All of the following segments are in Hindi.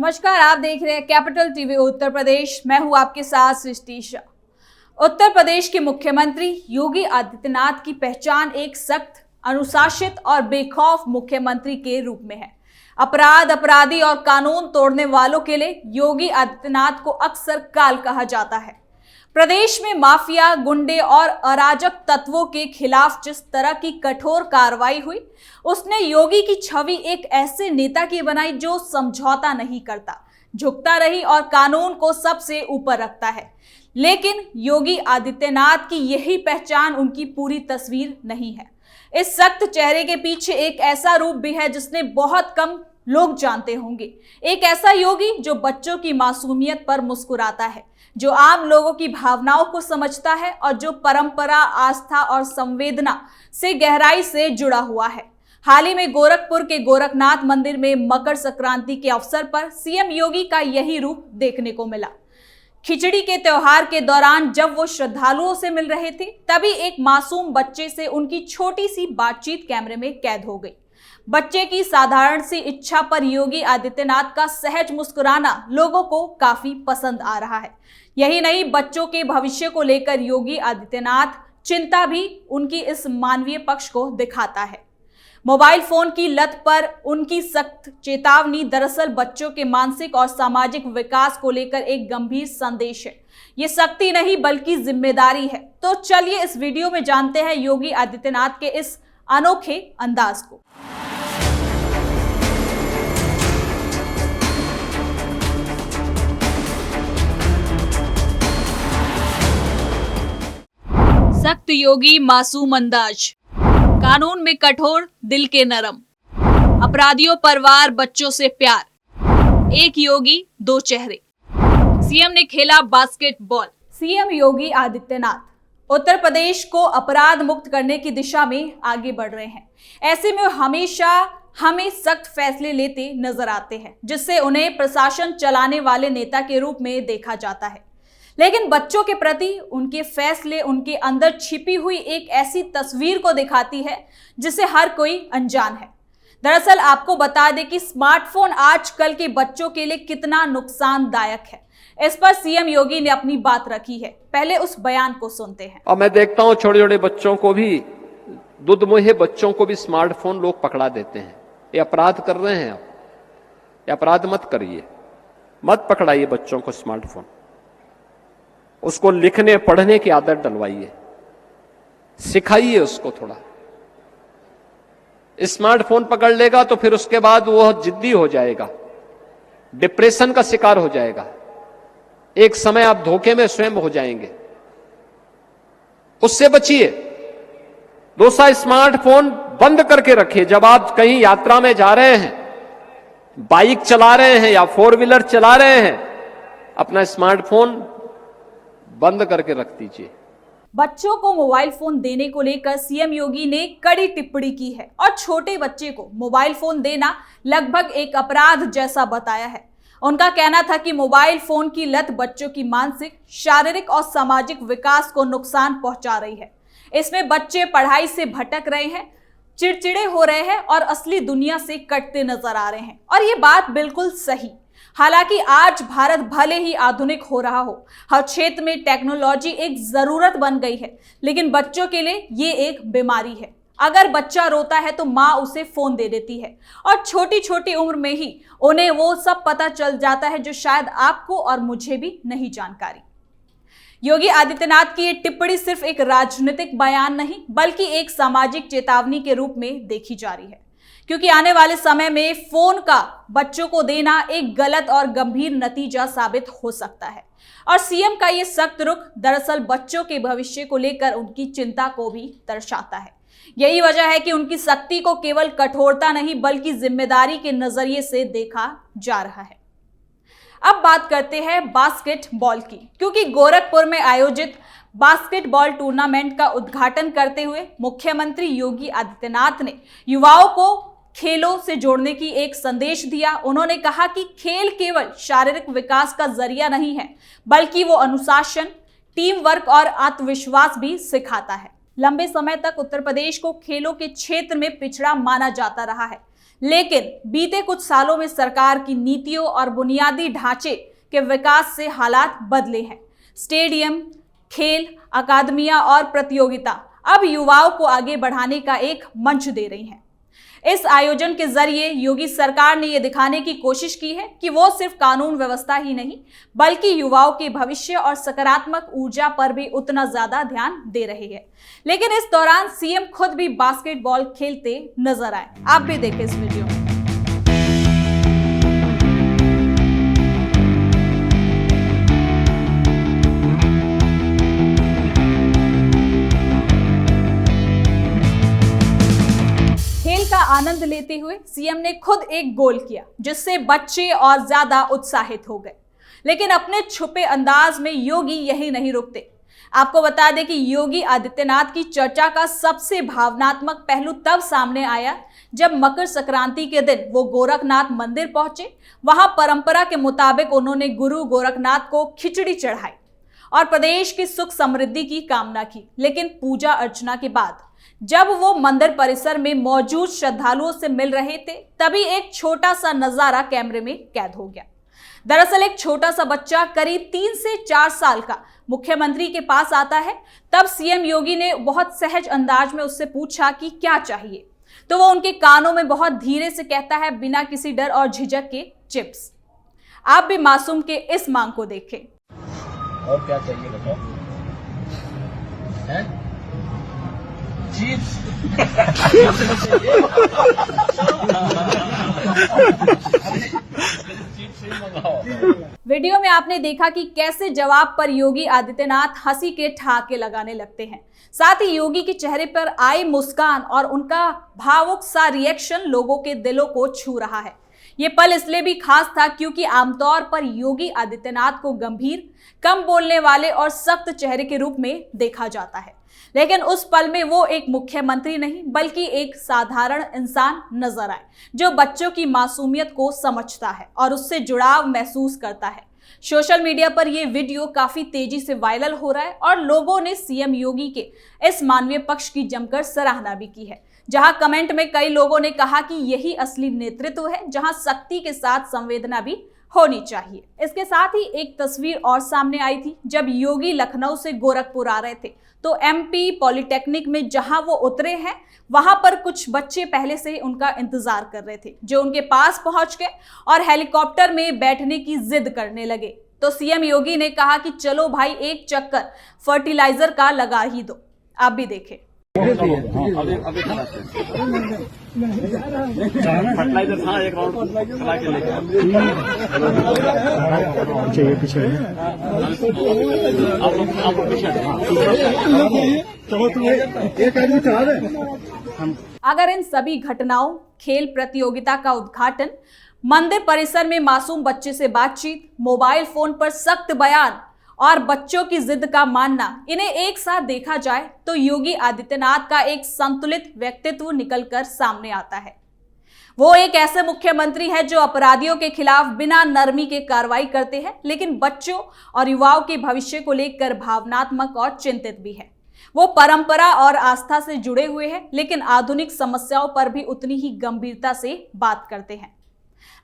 नमस्कार, आप देख रहे हैं कैपिटल टीवी उत्तर प्रदेश। मैं हूं आपके साथ सृष्टि शाह। उत्तर प्रदेश के मुख्यमंत्री योगी आदित्यनाथ की पहचान एक सख्त, अनुशासित और बेखौफ मुख्यमंत्री के रूप में है। अपराधी और कानून तोड़ने वालों के लिए योगी आदित्यनाथ को अक्सर काल कहा जाता है। प्रदेश में माफिया, गुंडे और अराजक तत्वों के खिलाफ जिस तरह की कठोर कार्रवाई हुई, उसने योगी की छवि एक ऐसे नेता की बनाई जो समझौता नहीं करता, झुकता रही और कानून को सबसे ऊपर रखता है। लेकिन योगी आदित्यनाथ की यही पहचान उनकी पूरी तस्वीर नहीं है। इस सख्त चेहरे के पीछे एक ऐसा रूप भी है जिसने बहुत कम लोग जानते होंगे। एक ऐसा योगी जो बच्चों की मासूमियत पर मुस्कुराता है, जो आम लोगों की भावनाओं को समझता है और जो परंपरा, आस्था और संवेदना से गहराई से जुड़ा हुआ है। हाल ही में गोरखपुर के गोरखनाथ मंदिर में मकर संक्रांति के अवसर पर सीएम योगी का यही रूप देखने को मिला। खिचड़ी के त्योहार के दौरान जब वो श्रद्धालुओं से मिल रहे थे, तभी एक मासूम बच्चे से उनकी छोटी सी बातचीत कैमरे में कैद हो गई। बच्चे की साधारण सी इच्छा पर योगी आदित्यनाथ का सहज मुस्कुराना लोगों को काफी पसंद आ रहा है। यही नहीं, बच्चों के भविष्य को लेकर योगी आदित्यनाथ चिंता भी उनकी इस मानवीय पक्ष को दिखाता है। मोबाइल फोन की लत पर उनकी सख्त चेतावनी दरअसल बच्चों के मानसिक और सामाजिक विकास को लेकर एक गंभीर संदेश है। ये सख्ती नहीं बल्कि जिम्मेदारी है। तो चलिए इस वीडियो में जानते हैं योगी आदित्यनाथ के इस अनोखे अंदाज को। सख्त योगी, मासूम अंदाज, कानून में कठोर, दिल के नरम, अपराधियों पर वार, बच्चों से प्यार, एक योगी दो चेहरे। सीएम ने खेला बास्केटबॉल। सीएम योगी आदित्यनाथ उत्तर प्रदेश को अपराध मुक्त करने की दिशा में आगे बढ़ रहे हैं। ऐसे में हमेशा हमें सख्त फैसले लेते नजर आते हैं, जिससे उन्हें प्रशासन चलाने वाले नेता के रूप में देखा जाता है। लेकिन बच्चों के प्रति उनके फैसले उनके अंदर छिपी हुई एक ऐसी तस्वीर को दिखाती है जिसे हर कोई अनजान है। दरअसल आपको बता दें कि स्मार्टफोन आजकल के बच्चों के लिए कितना नुकसानदायक है। इस पर सीएम योगी ने अपनी बात रखी है। पहले उस बयान को सुनते हैं। और मैं देखता हूं छोटे छोटे बच्चों को भी, दुधमुहे बच्चों को भी स्मार्टफोन लोग पकड़ा देते हैं। ये अपराध कर रहे हैं। आप ये अपराध मत करिए, मत पकड़ाइए बच्चों को स्मार्टफोन। उसको लिखने पढ़ने की आदत डलवाइए, सिखाइए उसको थोड़ा। स्मार्टफोन पकड़ लेगा तो फिर उसके बाद वो जिद्दी हो जाएगा, डिप्रेशन का शिकार हो जाएगा। एक समय आप धोखे में स्वयं हो जाएंगे। उससे बचिए। दूसरा, स्मार्टफोन बंद करके रखिए। जब आप कहीं यात्रा में जा रहे हैं, बाइक चला रहे हैं या 4 व्हीलर चला रहे हैं, अपना स्मार्टफोन बंद करके रख दीजिए। बच्चों को मोबाइल फोन देने को लेकर सीएम योगी ने कड़ी टिप्पणी की है और छोटे बच्चे को मोबाइल फोन देना लगभग एक अपराध जैसा बताया है। उनका कहना था कि मोबाइल फोन की लत बच्चों की मानसिक, शारीरिक और सामाजिक विकास को नुकसान पहुंचा रही है। इसमें बच्चे पढ़ाई से भटक रहे हैं, चिड़चिड़े हो रहे हैं और असली दुनिया से कटते नजर आ रहे हैं। और ये बात बिल्कुल सही। हालांकि आज भारत भले ही आधुनिक हो रहा हो, हर क्षेत्र में टेक्नोलॉजी एक जरूरत बन गई है, लेकिन बच्चों के लिए ये एक बीमारी है। अगर बच्चा रोता है तो माँ उसे फोन दे देती है और छोटी छोटी उम्र में ही उन्हें वो सब पता चल जाता है जो शायद आपको और मुझे भी नहीं जानकारी। योगी आदित्यनाथ की ये टिप्पणी सिर्फ एक राजनीतिक बयान नहीं बल्कि एक सामाजिक चेतावनी के रूप में देखी जा रही है, क्योंकि आने वाले समय में फोन का बच्चों को देना एक गलत और गंभीर नतीजा साबित हो सकता है। और सीएम का ये सख्त रुख दरअसल बच्चों के भविष्य को लेकर उनकी चिंता को भी दर्शाता है। यही वजह है कि उनकी सख्ती को केवल कठोरता नहीं बल्कि जिम्मेदारी के नजरिए से देखा जा रहा है। अब बात करते हैं बास्केटबॉल की, क्योंकि गोरखपुर में आयोजित बास्केटबॉल टूर्नामेंट का उद्घाटन करते हुए मुख्यमंत्री योगी आदित्यनाथ ने युवाओं को खेलों से जोड़ने की एक संदेश दिया। उन्होंने कहा कि खेल केवल शारीरिक विकास का जरिया नहीं है बल्कि वो अनुशासन, टीम वर्क और आत्मविश्वास भी सिखाता है। लंबे समय तक उत्तर प्रदेश को खेलों के क्षेत्र में पिछड़ा माना जाता रहा है, लेकिन बीते कुछ सालों में सरकार की नीतियों और बुनियादी ढांचे के विकास से हालात बदले हैं। स्टेडियम, खेल अकादमियां और प्रतियोगिता अब युवाओं को आगे बढ़ाने का एक मंच दे रही हैं। इस आयोजन के जरिए योगी सरकार ने यह दिखाने की कोशिश की है कि वो सिर्फ कानून व्यवस्था ही नहीं बल्कि युवाओं के भविष्य और सकारात्मक ऊर्जा पर भी उतना ज्यादा ध्यान दे रही है। लेकिन इस दौरान सीएम खुद भी बास्केटबॉल खेलते नजर आए। आप भी देखें इस वीडियो में। का आनंद लेते हुए सीएम ने खुद एक गोल किया जिससे बच्चे और ज्यादा उत्साहित हो गए। लेकिन अपने छुपे अंदाज में योगी यही नहीं रुकते। आपको बता दें कि योगी आदित्यनाथ की चर्चा का सबसे भावनात्मक पहलू तब सामने आया जब मकर संक्रांति के दिन वो गोरखनाथ मंदिर पहुंचे। वहां परंपरा के मुताबिक उन्होंने गुरु गोरखनाथ को खिचड़ी चढ़ाई और प्रदेश की सुख समृद्धि की कामना की। लेकिन पूजा अर्चना के बाद जब वो मंदिर परिसर में मौजूद श्रद्धालुओं से मिल रहे थे तभी एक छोटा सा नजारा कैमरे में कैद हो गया। दरअसल एक छोटा सा बच्चा करीब 3 से 4 साल का मुख्यमंत्री के पास आता है। तब सीएम योगी ने बहुत सहज अंदाज में उससे पूछा कि क्या चाहिए, तो वो उनके कानों में बहुत धीरे से कहता है बिना किसी डर और झिझक के, चिप्स। आप भी मासूम के इस मांग को देखें। और क्या चाहिए बताओ? हैं? चिप्स। वीडियो में आपने देखा कि कैसे जवाब पर योगी आदित्यनाथ हंसी के ठहाके लगाने लगते हैं। साथ ही योगी के चेहरे पर आई मुस्कान और उनका भावुक सा रिएक्शन लोगों के दिलों को छू रहा है। ये पल इसलिए भी खास था क्योंकि आमतौर पर योगी आदित्यनाथ को गंभीर, कम बोलने वाले और सख्त चेहरे के रूप में देखा जाता है। लेकिन उस पल में वो एक मुख्यमंत्री नहीं बल्कि एक साधारण इंसान नजर आए जो बच्चों की मासूमियत को समझता है और उससे जुड़ाव महसूस करता है। सोशल मीडिया पर यह वीडियो काफी तेजी से वायरल हो रहा है और लोगों ने सीएम योगी के इस मानवीय पक्ष की जमकर सराहना भी की है। जहां कमेंट में कई लोगों ने कहा कि यही असली नेतृत्व है जहां सख्ती के साथ संवेदना भी होनी चाहिए। इसके साथ ही एक तस्वीर और सामने आई थी जब योगी लखनऊ से गोरखपुर आ रहे थे तो एमपी पॉलिटेक्निक में जहां वो उतरे हैं वहां पर कुछ बच्चे पहले से ही उनका इंतजार कर रहे थे जो उनके पास पहुंच गए और हेलीकॉप्टर में बैठने की जिद करने लगे। तो सीएम योगी ने कहा कि चलो भाई एक चक्कर फर्टिलाइजर का लगा ही दो। आप भी देखें। फर्टिलाइजर था, एक राउंड चला के लेके पीछे एक आदमी चला रहे। अगर इन सभी घटनाओं, खेल प्रतियोगिता का उद्घाटन, मंदिर परिसर में मासूम बच्चे से बातचीत, मोबाइल फोन पर सख्त बयान और बच्चों की जिद का मानना, इन्हें एक साथ देखा जाए तो योगी आदित्यनाथ का एक संतुलित व्यक्तित्व निकलकर सामने आता है। वो एक ऐसे मुख्यमंत्री है जो अपराधियों के खिलाफ बिना नरमी के कार्रवाई करते हैं लेकिन बच्चों और युवाओं के भविष्य को लेकर भावनात्मक और चिंतित भी है। वो परंपरा और आस्था से जुड़े हुए हैं लेकिन आधुनिक समस्याओं पर भी उतनी ही गंभीरता से बात करते हैं।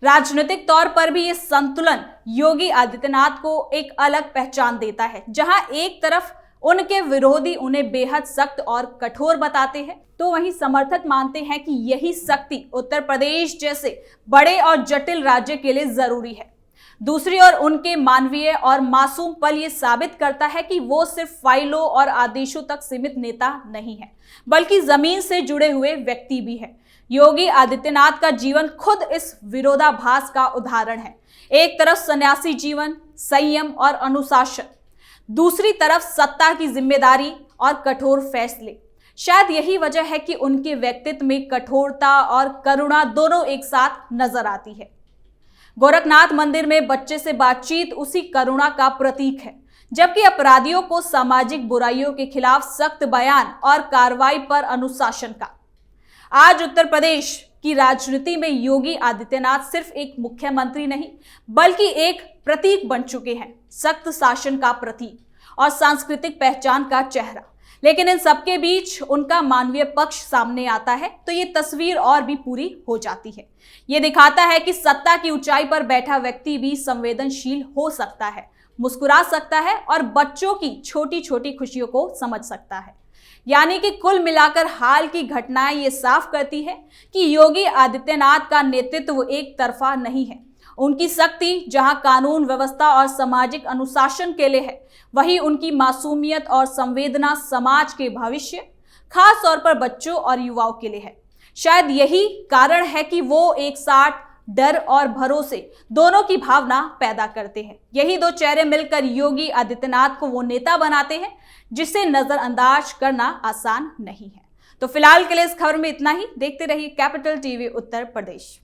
राजनीतिक तौर पर भी ये संतुलन योगी आदित्यनाथ को एक अलग पहचान देता है। जहां एक तरफ उनके विरोधी उन्हें बेहद सख्त और कठोर बताते हैं तो वहीं समर्थक मानते हैं कि यही सख्ती उत्तर प्रदेश जैसे बड़े और जटिल राज्य के लिए जरूरी है। दूसरी ओर उनके मानवीय और मासूम पल ये साबित करता है कि वो सिर्फ फाइलों और आदेशों तक सीमित नेता नहीं है बल्कि जमीन से जुड़े हुए व्यक्ति भी है। योगी आदित्यनाथ का जीवन खुद इस विरोधाभास का उदाहरण है। एक तरफ सन्यासी जीवन, संयम और अनुशासन, दूसरी तरफ सत्ता की जिम्मेदारी और कठोर फैसले। शायद यही वजह है कि उनके व्यक्तित्व में कठोरता और करुणा दोनों एक साथ नजर आती है। गोरखनाथ मंदिर में बच्चे से बातचीत उसी करुणा का प्रतीक है, जबकि अपराधियों को सामाजिक बुराइयों के खिलाफ सख्त बयान और कार्रवाई पर अनुशासन का। आज उत्तर प्रदेश की राजनीति में योगी आदित्यनाथ सिर्फ एक मुख्यमंत्री नहीं बल्कि एक प्रतीक बन चुके हैं, सख्त शासन का प्रतीक और सांस्कृतिक पहचान का चेहरा। लेकिन इन सबके बीच उनका मानवीय पक्ष सामने आता है तो ये तस्वीर और भी पूरी हो जाती है। ये दिखाता है कि सत्ता की ऊंचाई पर बैठा व्यक्ति भी संवेदनशील हो सकता है, मुस्कुरा सकता है और बच्चों की छोटी छोटी खुशियों को समझ सकता है। यानी कि कुल मिलाकर हाल की घटनाएं ये साफ करती है कि योगी आदित्यनाथ का नेतृत्व एक तरफा नहीं है। उनकी शक्ति जहां कानून व्यवस्था और सामाजिक अनुशासन के लिए है, वहीं उनकी मासूमियत और संवेदना समाज के भविष्य, खास तौर पर बच्चों और युवाओं के लिए है। शायद यही कारण है कि वो एक साथ डर और भरोसे दोनों की भावना पैदा करते हैं। यही दो चेहरे मिलकर योगी आदित्यनाथ को वो नेता बनाते हैं जिसे नजरअंदाज करना आसान नहीं है। तो फिलहाल के लिए इस खबर में इतना ही। देखते रहिए कैपिटल टीवी उत्तर प्रदेश।